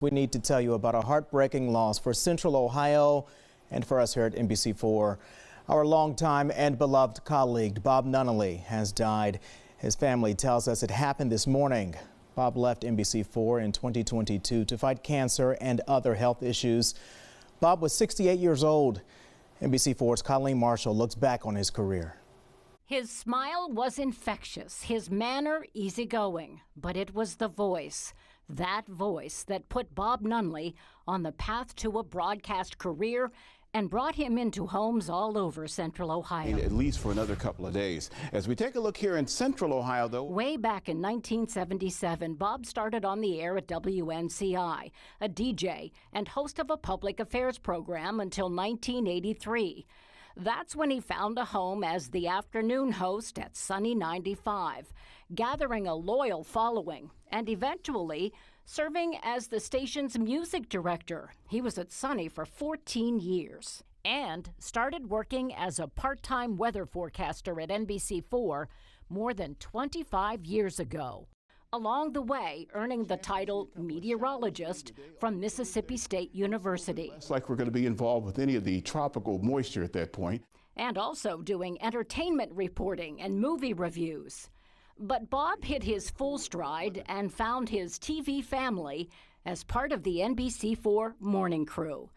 We need to tell you about a heartbreaking loss for Central Ohio and for us here at NBC4. Our longtime and beloved colleague, Bob Nunnally, has died. His family tells us it happened this morning. Bob left NBC4 in 2022 to fight cancer and other health issues. Bob was 68 years old. NBC4's Colleen Marshall looks back on his career. His smile was infectious, his manner easygoing, but it was the voice, that voice that put Bob Nunnally on the path to a broadcast career and brought him into homes all over Central Ohio. At least for another couple of days. As we take a look here in Central Ohio, though. Way back in 1977, Bob started on the air at WNCI, a DJ and host of a public affairs program until 1983. That's when he found a home as the afternoon host at Sunny 95, gathering a loyal following and eventually serving as the station's music director. He was at Sunny for 14 years and started working as a part-time weather forecaster at NBC4 more than 25 years ago. Along the way, earning the title meteorologist from Mississippi State University. It's like we're going to be involved with any of the tropical moisture at that point. And also doing entertainment reporting and movie reviews. But Bob hit his full stride and found his TV family as part of the NBC4 morning crew.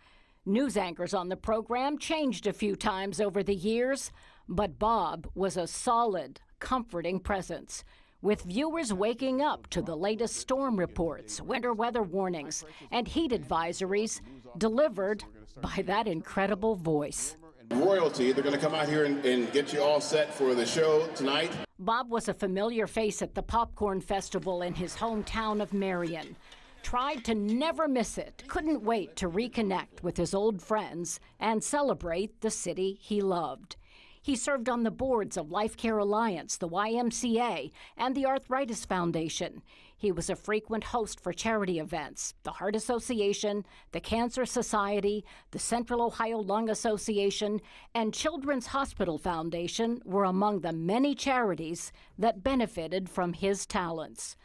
News anchors on the program changed a few times over the years, but Bob was a solid, comforting presence, with viewers waking up to the latest storm reports, winter weather warnings, and heat advisories delivered by that incredible voice. Royalty, they're going to come out here and get you all set for the show tonight. Bob was a familiar face at the Popcorn Festival in his hometown of Marion. Tried to never miss it, couldn't wait to reconnect with his old friends and celebrate the city he loved. He served on the boards of Life Care Alliance, the YMCA, and the Arthritis Foundation. He was a frequent host for charity events. The Heart Association, the Cancer Society, the Central Ohio Lung Association, and Children's Hospital Foundation were among the many charities that benefited from his talents.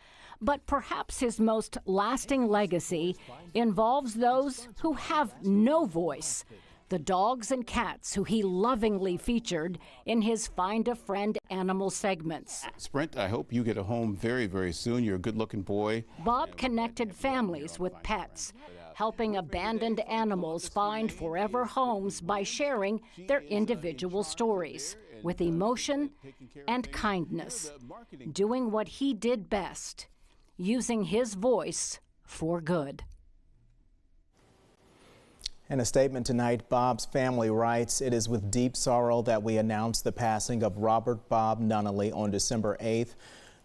But perhaps his most lasting legacy involves those who have no voice. The dogs and cats who he lovingly featured in his Find a Friend animal segments. Sprint, I hope you get a home very, very soon. You're a good-looking boy. Bob connected families with pets, helping abandoned animals find forever homes by sharing their individual stories with emotion and kindness, doing what he did best, using his voice for good. In a statement tonight, Bob's family writes, "It is with deep sorrow that we announce the passing of Robert Bob Nunnally on December 8th.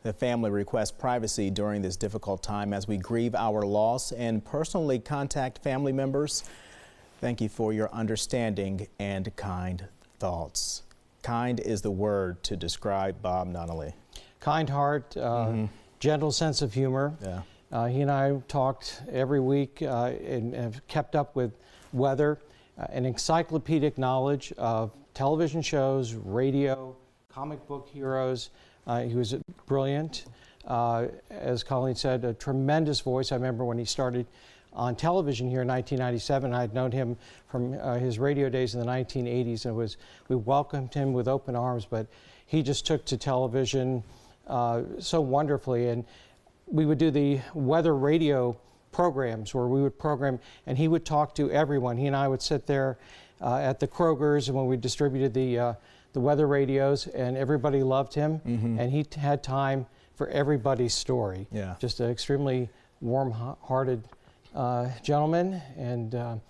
The family requests privacy during this difficult time as we grieve our loss and personally contact family members. Thank you for your understanding and kind thoughts." Kind is the word to describe Bob Nunnally. Kind heart, gentle sense of humor. Yeah. He and I talked every week and have kept up with weather, an encyclopedic knowledge of television shows, radio, comic book heroes. He was brilliant. As Colleen said, a tremendous voice. I remember when he started on television here in 1997. I had known him from his radio days in the 1980s, and we welcomed him with open arms, but he just took to television so wonderfully. And we would do the weather radio programs where we would program, and he would talk to everyone. He and I would sit there at the Kroger's, and when we distributed the weather radios, and everybody loved him, and he had time for everybody's story. Yeah. Just an extremely warm-hearted gentleman, and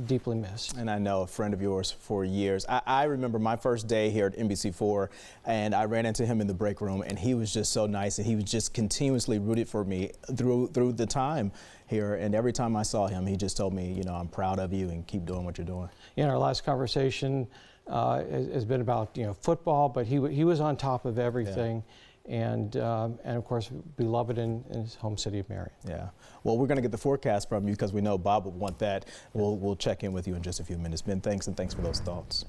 deeply missed. And I know a friend of yours for years. I remember my first day here at NBC4, and I ran into him in the break room, and he was just so nice, and he was just continuously rooted for me through the time here. And every time I saw him, he just told me, you know, I'm proud of you and keep doing what you're doing. Yeah, our last conversation has been about, you know, football, but he was on top of everything. Yeah. And of course, beloved in his home city of Marion. Yeah. Well, we're going to get the forecast from you because we know Bob would want that. We'll check in with you in just a few minutes. Ben, thanks, and thanks for those thoughts.